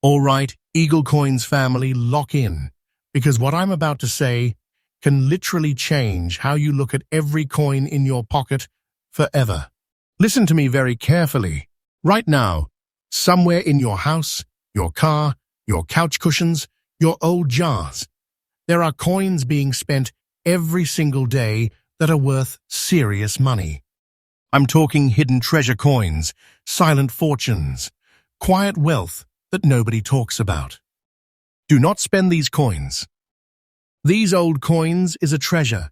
All right, EagleCoins family, lock in, because what I'm about to say can literally change how you look at every coin in your pocket forever. Listen to me very carefully. Right now, somewhere in your house, your car, your couch cushions, your old jars, there are coins being spent every single day that are worth serious money. I'm talking hidden treasure coins, silent fortunes, quiet wealth that nobody talks about. Do not spend these coins. These old coins is a treasure,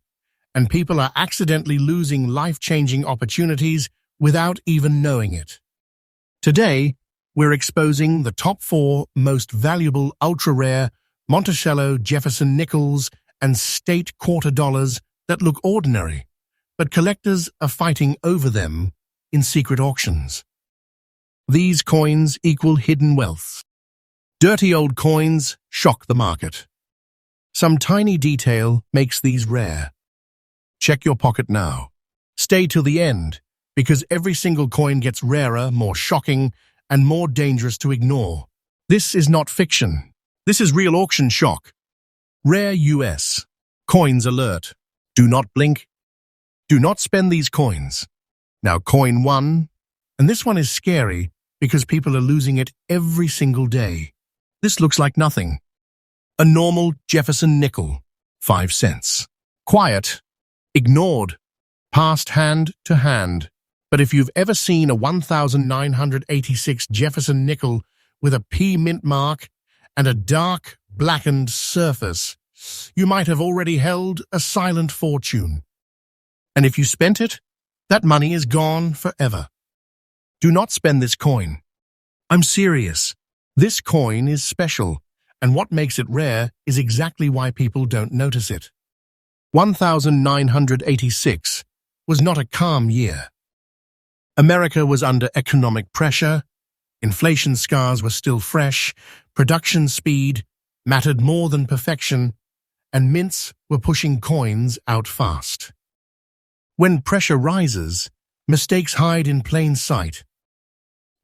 and people are accidentally losing life-changing opportunities without even knowing it. Today, we're exposing the top 4 most valuable ultra-rare Monticello Jefferson nickels and state quarter dollars that look ordinary, but collectors are fighting over them in secret auctions. These coins equal hidden wealth. Dirty old coins shock the market. Some tiny detail makes these rare. Check your pocket now. Stay till the end, because every single coin gets rarer, more shocking, and more dangerous to ignore. This is not fiction. This is real auction shock. Rare US. Coins alert. Do not blink. Do not spend these coins. Now coin 1, and this one is scary because people are losing it every single day. This looks like nothing. A normal Jefferson nickel, 5 cents. Quiet, ignored, passed hand to hand. But if you've ever seen a 1986 Jefferson nickel with a P mint mark and a dark, blackened surface, you might have already held a silent fortune. And if you spent it, that money is gone forever. Do not spend this coin. I'm serious. This coin is special, and what makes it rare is exactly why people don't notice it. 1986 was not a calm year. America was under economic pressure, inflation scars were still fresh, production speed mattered more than perfection, and mints were pushing coins out fast. When pressure rises, mistakes hide in plain sight.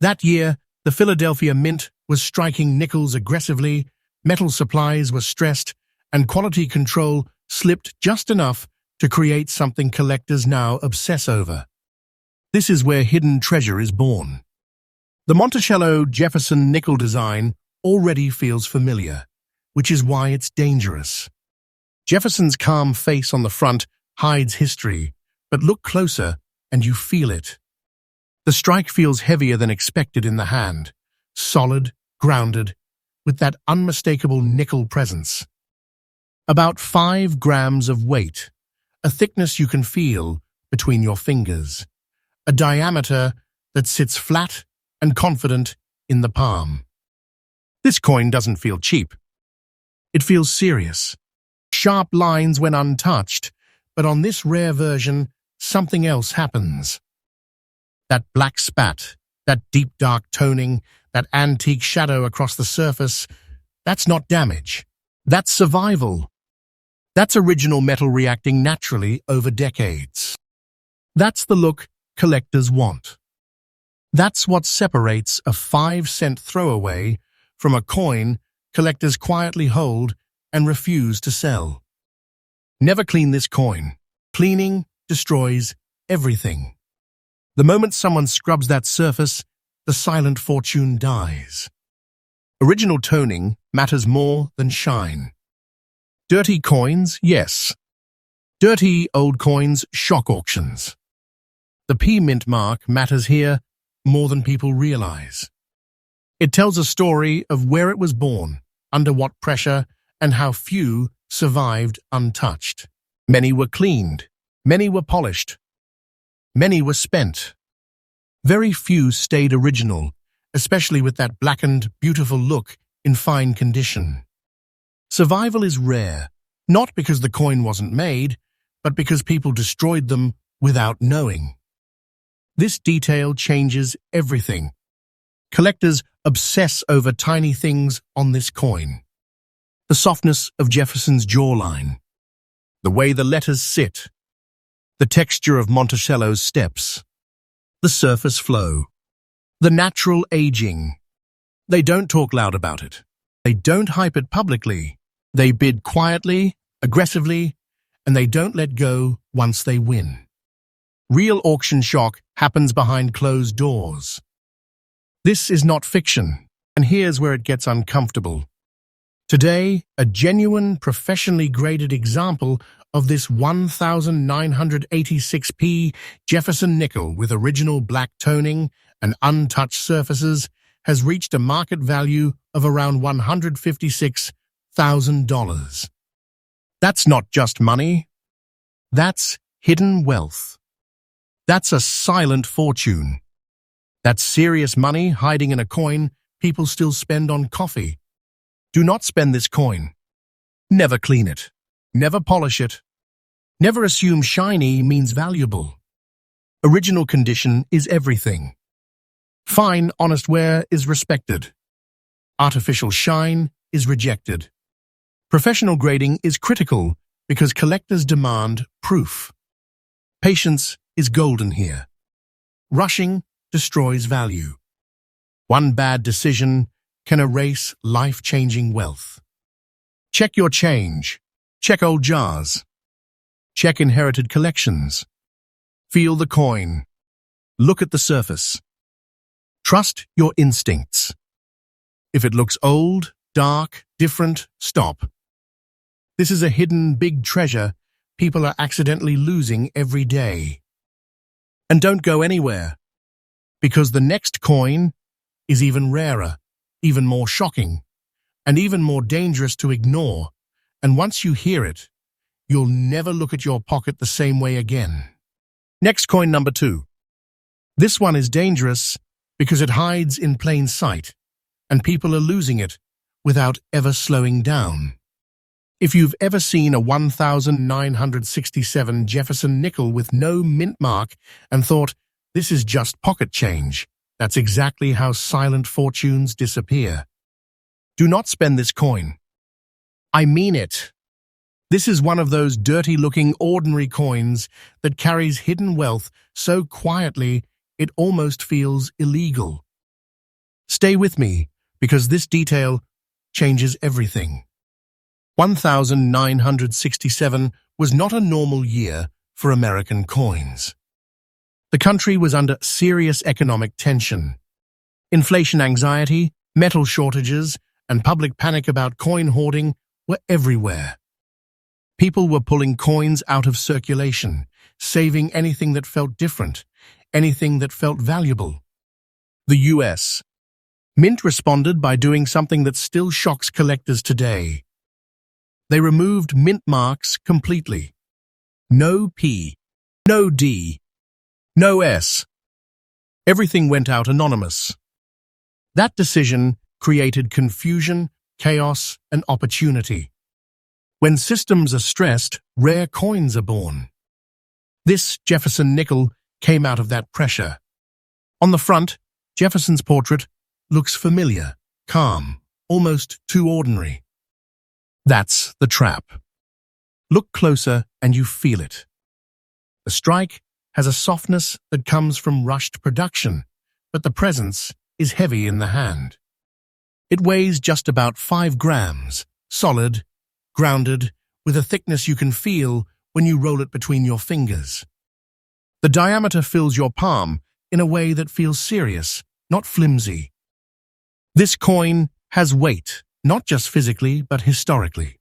That year, the Philadelphia Mint was striking nickels aggressively, metal supplies were stressed, and quality control slipped just enough to create something collectors now obsess over. This is where hidden treasure is born. The Monticello Jefferson nickel design already feels familiar, which is why it's dangerous. Jefferson's calm face on the front hides history, but look closer and you feel it. The strike feels heavier than expected in the hand, solid, grounded, with that unmistakable nickel presence. About 5 grams of weight, a thickness you can feel between your fingers, a diameter that sits flat and confident in the palm. This coin doesn't feel cheap. It feels serious. Sharp lines when untouched, but on this rare version, something else happens. That black spat, that deep dark toning, that antique shadow across the surface, that's not damage. That's survival. That's original metal reacting naturally over decades. That's the look collectors want. That's what separates a 5-cent throwaway from a coin collectors quietly hold and refuse to sell. Never clean this coin. Cleaning destroys everything. The moment someone scrubs that surface, the silent fortune dies. Original toning matters more than shine. Dirty coins, yes. Dirty old coins shock auctions. The P mint mark matters here more than people realize. It tells a story of where it was born, under what pressure, and how few survived untouched. Many were cleaned. Many were polished. Many were spent. Very few stayed original, especially with that blackened, beautiful look in fine condition. Survival is rare, not because the coin wasn't made, but because people destroyed them without knowing. This detail changes everything. Collectors obsess over tiny things on this coin. The softness of Jefferson's jawline, the way the letters sit, the texture of Monticello's steps, the surface flow, the natural aging. They don't talk loud about it. They don't hype it publicly. They bid quietly, aggressively, and they don't let go once they win. Real auction shock happens behind closed doors. This is not fiction, and here's where it gets uncomfortable. Today, a genuine, professionally graded example of this 1986p Jefferson nickel with original black toning and untouched surfaces has reached a market value of around $156,000. That's not just money. That's hidden wealth. That's a silent fortune. That's serious money hiding in a coin people still spend on coffee. Do not spend this coin. Never clean it. Never polish it. Never assume shiny means valuable. Original condition is everything. Fine, honest wear is respected. Artificial shine is rejected. Professional grading is critical because collectors demand proof. Patience is golden here. Rushing destroys value. One bad decision can erase life-changing wealth. Check your change. Check old jars. Check inherited collections. Feel the coin. Look at the surface. Trust your instincts. If it looks old, dark, different, stop. This is a hidden big treasure people are accidentally losing every day. And don't go anywhere, because the next coin is even rarer, even more shocking, and even more dangerous to ignore. And once you hear it, you'll never look at your pocket the same way again. Next coin number 2. This one is dangerous because it hides in plain sight, and people are losing it without ever slowing down. If you've ever seen a 1967 Jefferson nickel with no mint mark and thought, this is just pocket change, that's exactly how silent fortunes disappear. Do not spend this coin. I mean it. This is one of those dirty-looking ordinary coins that carries hidden wealth so quietly it almost feels illegal. Stay with me, because this detail changes everything. 1967 was not a normal year for American coins. The country was under serious economic tension. Inflation anxiety, metal shortages, and public panic about coin hoarding were everywhere. People were pulling coins out of circulation, saving anything that felt different, anything that felt valuable. The U.S. Mint responded by doing something that still shocks collectors today. They removed mint marks completely. No P, no D, no S. Everything went out anonymous. That decision created confusion, chaos, and opportunity. When systems are stressed, rare coins are born. This Jefferson nickel came out of that pressure. On the front, Jefferson's portrait looks familiar, calm, almost too ordinary. That's the trap. Look closer and you feel it. The strike has a softness that comes from rushed production, but the presence is heavy in the hand. It weighs just about 5 grams, solid, grounded, with a thickness you can feel when you roll it between your fingers. The diameter fills your palm in a way that feels serious, not flimsy. This coin has weight, not just physically, but historically.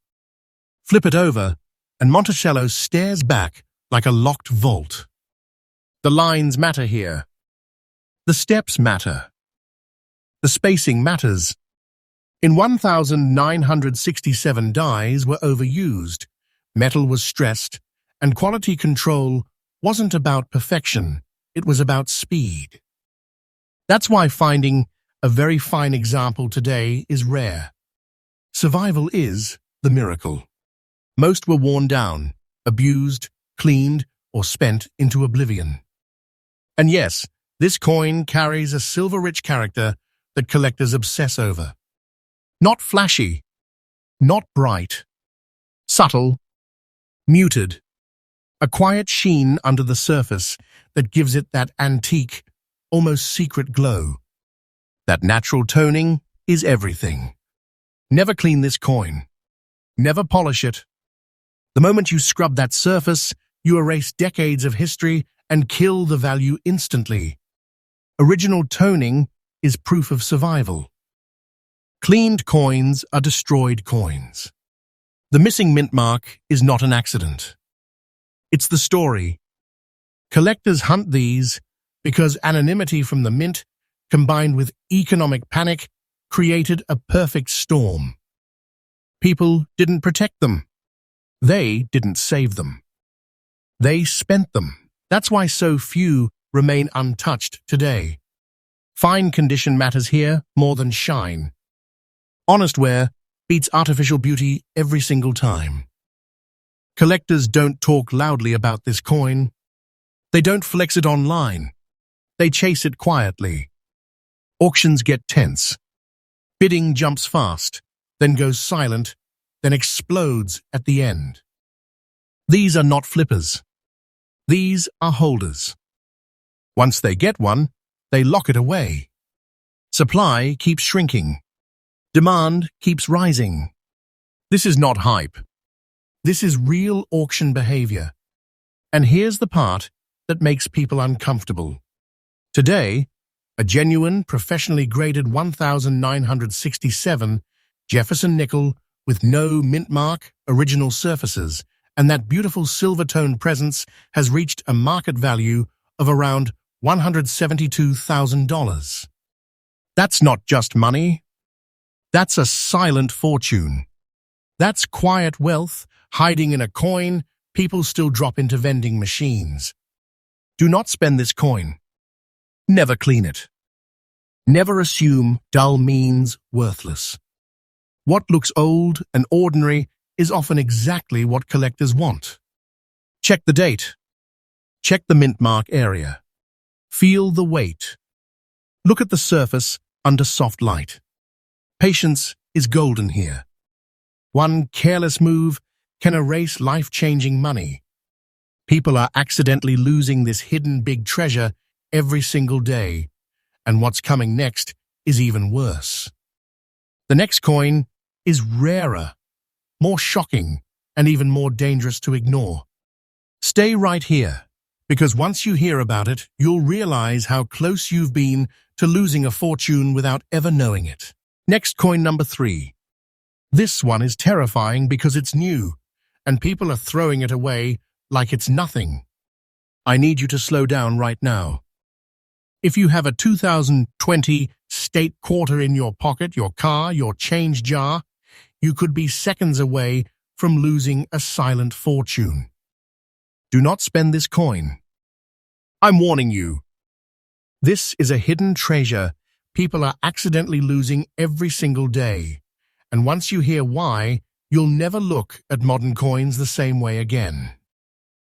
Flip it over, and Monticello stares back like a locked vault. The lines matter here. The steps matter. The spacing matters. In 1967, dies were overused, metal was stressed, and quality control wasn't about perfection, it was about speed. That's why finding a very fine example today is rare. Survival is the miracle. Most were worn down, abused, cleaned, or spent into oblivion. And yes, this coin carries a silver-rich character that collectors obsess over. Not flashy, not bright, subtle, muted, a quiet sheen under the surface that gives it that antique, almost secret glow. That natural toning, is everything. Never clean this coin. Never polish it. The moment you scrub that surface, you erase decades of history and kill the value instantly. Original toning is proof of survival. Cleaned coins are destroyed coins. The missing mint mark is not an accident. It's the story. Collectors hunt these because anonymity from the mint, combined with economic panic, created a perfect storm. People didn't protect them. They didn't save them. They spent them. That's why so few remain untouched today. Fine condition matters here more than shine. Honest wear beats artificial beauty every single time. Collectors don't talk loudly about this coin. They don't flex it online. They chase it quietly. Auctions get tense. Bidding jumps fast, then goes silent, then explodes at the end. These are not flippers. These are holders. Once they get one, they lock it away. Supply keeps shrinking. Demand keeps rising. This is not hype. This is real auction behavior. And here's the part that makes people uncomfortable. Today, a genuine, professionally graded 1967 Jefferson nickel with no mint mark, original surfaces, and that beautiful silver-tone presence has reached a market value of around $172,000. That's not just money. That's a silent fortune. That's quiet wealth hiding in a coin people still drop into vending machines. Do not spend this coin. Never clean it. Never assume dull means worthless. What looks old and ordinary is often exactly what collectors want. Check the date. Check the mint mark area. Feel the weight. Look at the surface under soft light. Patience is golden here. One careless move can erase life-changing money. People are accidentally losing this hidden big treasure every single day, and what's coming next is even worse. The next coin is rarer, more shocking, and even more dangerous to ignore. Stay right here, because once you hear about it, you'll realize how close you've been to losing a fortune without ever knowing it. Next, coin number 3. This one is terrifying because it's new, and people are throwing it away like it's nothing. I need you to slow down right now. If you have a 2020 state quarter in your pocket, your car, your change jar, you could be seconds away from losing a silent fortune. Do not spend this coin. I'm warning you. This is a hidden treasure people are accidentally losing every single day. And once you hear why, you'll never look at modern coins the same way again.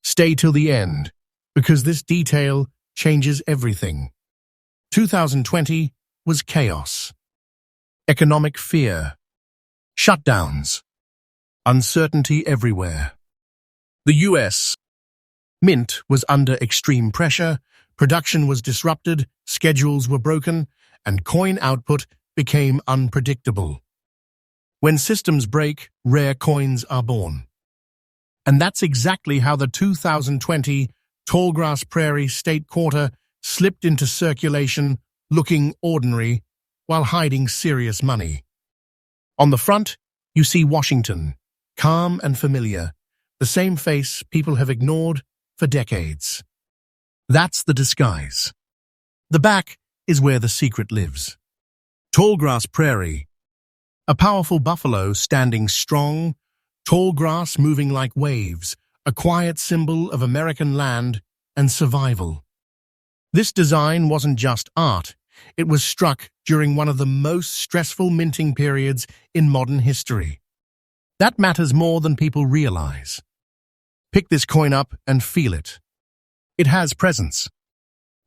Stay till the end, because this detail changes everything. 2020 was chaos. Economic fear. Shutdowns. Uncertainty everywhere. The US Mint was under extreme pressure, production was disrupted, schedules were broken, and coin output became unpredictable. When systems break, rare coins are born. And that's exactly how the 2020 Tallgrass Prairie State Quarter slipped into circulation looking ordinary while hiding serious money. On the front, you see Washington, calm and familiar, the same face people have ignored for decades. That's the disguise. The back is where the secret lives. Tallgrass Prairie, a powerful buffalo standing strong, tall grass moving like waves, a quiet symbol of American land and survival. This design wasn't just art, it was struck during one of the most stressful minting periods in modern history. That matters more than people realize. Pick this coin up and feel it. It has presence.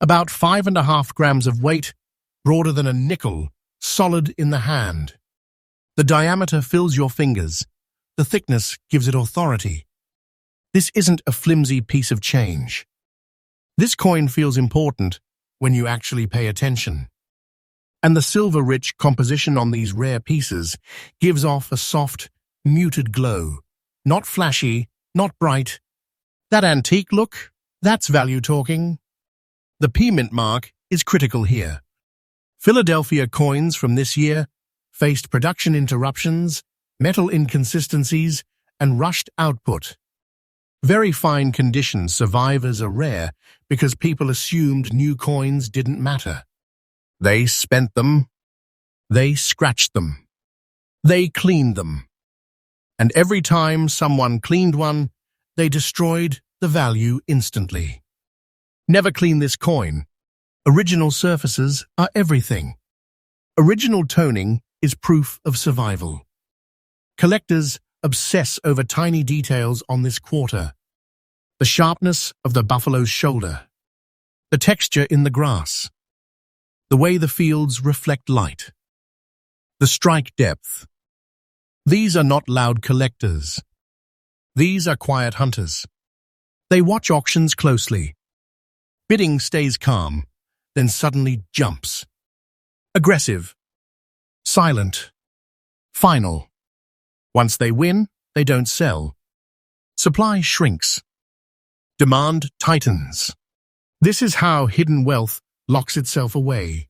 About 5.5 grams of weight, broader than a nickel, solid in the hand. The diameter fills your fingers. The thickness gives it authority. This isn't a flimsy piece of change. This coin feels important when you actually pay attention. And the silver-rich composition on these rare pieces gives off a soft, muted glow. Not flashy, not bright. That antique look, that's value talking. The P mint mark is critical here. Philadelphia coins from this year faced production interruptions, metal inconsistencies, and rushed output. Very fine condition survivors are rare because people assumed new coins didn't matter. They spent them, they scratched them, they cleaned them. And every time someone cleaned one, they destroyed the value instantly. Never clean this coin. Original surfaces are everything. Original toning is proof of survival. Collectors obsess over tiny details on this quarter. The sharpness of the buffalo's shoulder. The texture in the grass. The way the fields reflect light. The strike depth. These are not loud collectors. These are quiet hunters. They watch auctions closely. Bidding stays calm, then suddenly jumps. Aggressive. Silent. Final. Once they win, they don't sell. Supply shrinks. Demand tightens. This is how hidden wealth locks itself away.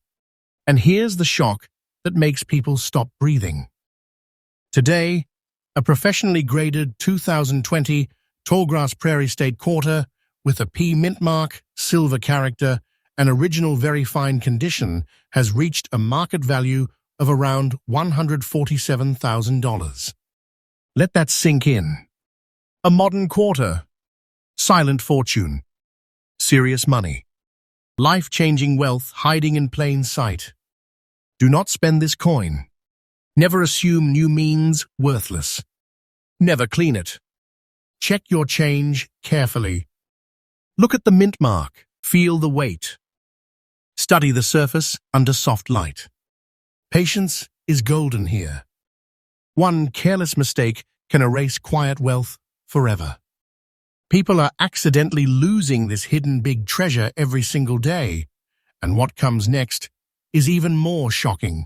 And here's the shock that makes people stop breathing. Today, a professionally graded 2020 Tallgrass Prairie State Quarter with a P mint mark, silver character, and original very fine condition has reached a market value of around $147,000. Let that sink in. A modern quarter. Silent fortune. Serious money. Life-changing wealth hiding in plain sight. Do not spend this coin. Never assume new means worthless. Never clean it. Check your change carefully. Look at the mint mark. Feel the weight. Study the surface under soft light. Patience is golden here. One careless mistake can erase quiet wealth forever. People are accidentally losing this hidden big treasure every single day, and what comes next is even more shocking.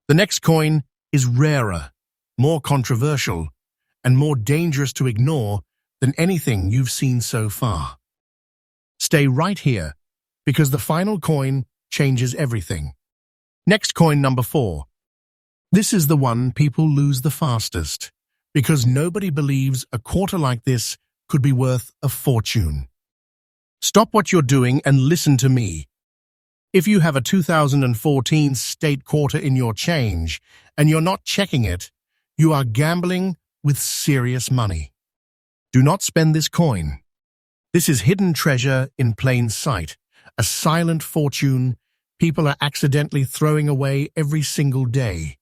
The next coin is rarer, more controversial, and more dangerous to ignore than anything you've seen so far. Stay right here, because the final coin changes everything. Next coin number 4. This is the one people lose the fastest, because nobody believes a quarter like this could be worth a fortune. Stop what you're doing and listen to me. If you have a 2014 state quarter in your change and you're not checking it, you are gambling with serious money. Do not spend this coin. This is hidden treasure in plain sight, a silent fortune people are accidentally throwing away every single day.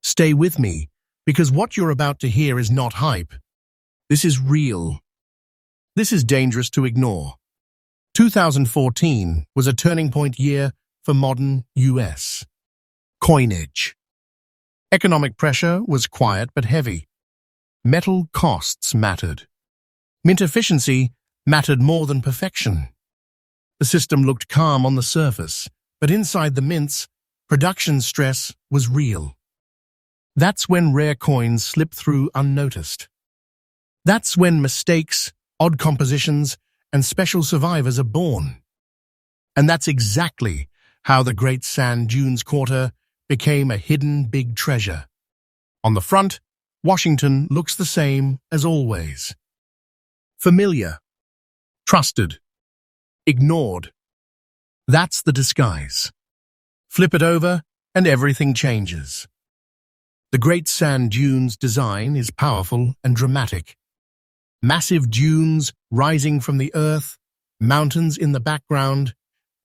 Stay with me, because what you're about to hear is not hype. This is real. This is dangerous to ignore. 2014 was a turning point year for modern U.S. coinage. Economic pressure was quiet but heavy. Metal costs mattered. Mint efficiency mattered more than perfection. The system looked calm on the surface, but inside the mints, production stress was real. That's when rare coins slip through unnoticed. That's when mistakes, odd compositions, and special survivors are born. And that's exactly how the Great Sand Dunes Quarter became a hidden big treasure. On the front, Washington looks the same as always. Familiar, trusted, ignored. That's the disguise. Flip it over and everything changes. The Great Sand Dunes design is powerful and dramatic. Massive dunes rising from the earth, mountains in the background,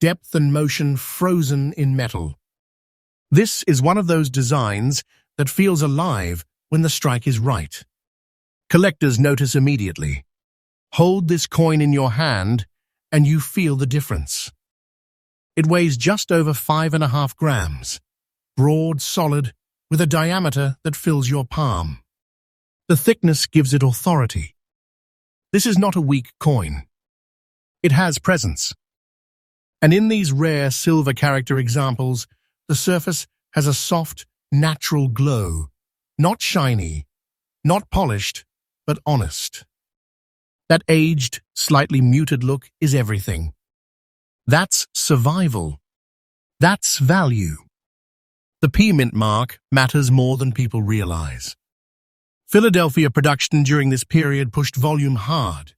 depth and motion frozen in metal. This is one of those designs that feels alive when the strike is right. Collectors notice immediately. Hold this coin in your hand and you feel the difference. It weighs just over 5.5 grams, broad, solid, with a diameter that fills your palm. The thickness gives it authority. This is not a weak coin. It has presence. And in these rare silver character examples, the surface has a soft, natural glow, not shiny, not polished, but honest. That aged, slightly muted look is everything. That's survival. That's value. The P-mint mark matters more than people realize. Philadelphia production during this period pushed volume hard,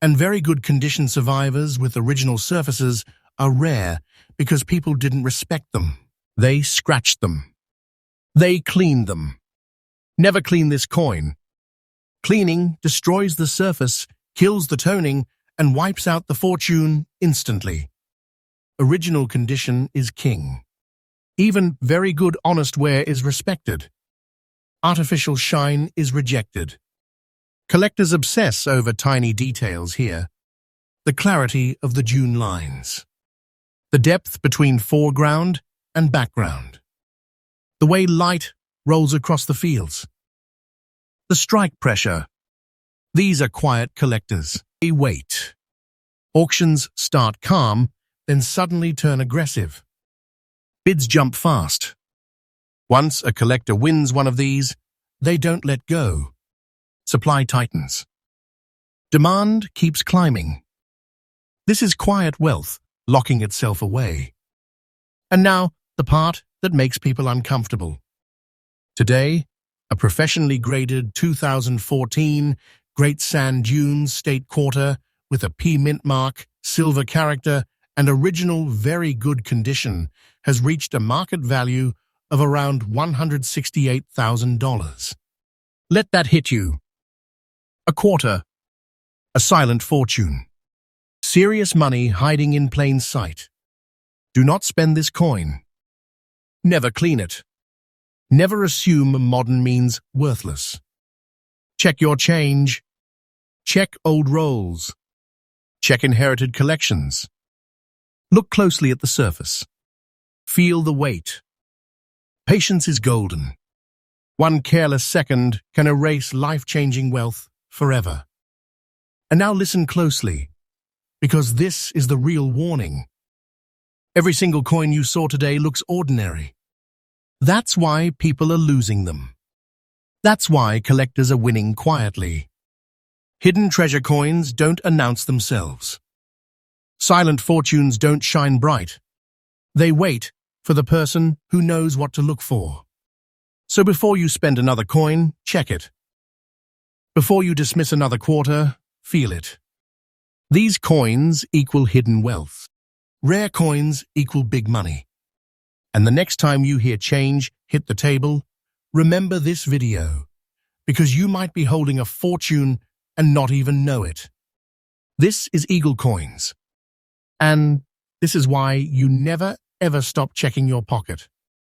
and very good condition survivors with original surfaces are rare because people didn't respect them. They scratched them. They cleaned them. Never clean this coin. Cleaning destroys the surface, kills the toning, and wipes out the fortune instantly. Original condition is king. Even very good honest wear is respected. Artificial shine is rejected. Collectors obsess over tiny details here. The clarity of the June lines. The depth between foreground and background. The way light rolls across the fields. The strike pressure. These are quiet collectors. They wait. Auctions start calm, then suddenly turn aggressive. Bids jump fast. Once a collector wins one of these, they don't let go. Supply tightens. Demand keeps climbing. This is quiet wealth, locking itself away. And now, the part that makes people uncomfortable. Today, a professionally graded 2014 Great Sand Dunes State Quarter with a P-mint mark, silver character, and original very good condition has reached a market value of around $168,000. Let that hit you. A quarter. A silent fortune. Serious money hiding in plain sight. Do not spend this coin. Never clean it. Never assume modern means worthless. Check your change. Check old rolls. Check inherited collections. Look closely at the surface. Feel the weight. Patience is golden. One careless second can erase life-changing wealth forever. And now listen closely, because this is the real warning. Every single coin you saw today looks ordinary. That's why people are losing them. That's why collectors are winning quietly. Hidden treasure coins don't announce themselves. Silent fortunes don't shine bright. They wait for the person who knows what to look for. So before you spend another coin, check it. Before you dismiss another quarter, feel it. These coins equal hidden wealth. Rare coins equal big money. And the next time you hear change hit the table, remember this video, because you might be holding a fortune and not even know it. This is EagleCoins. And this is why you never ever stop checking your pocket.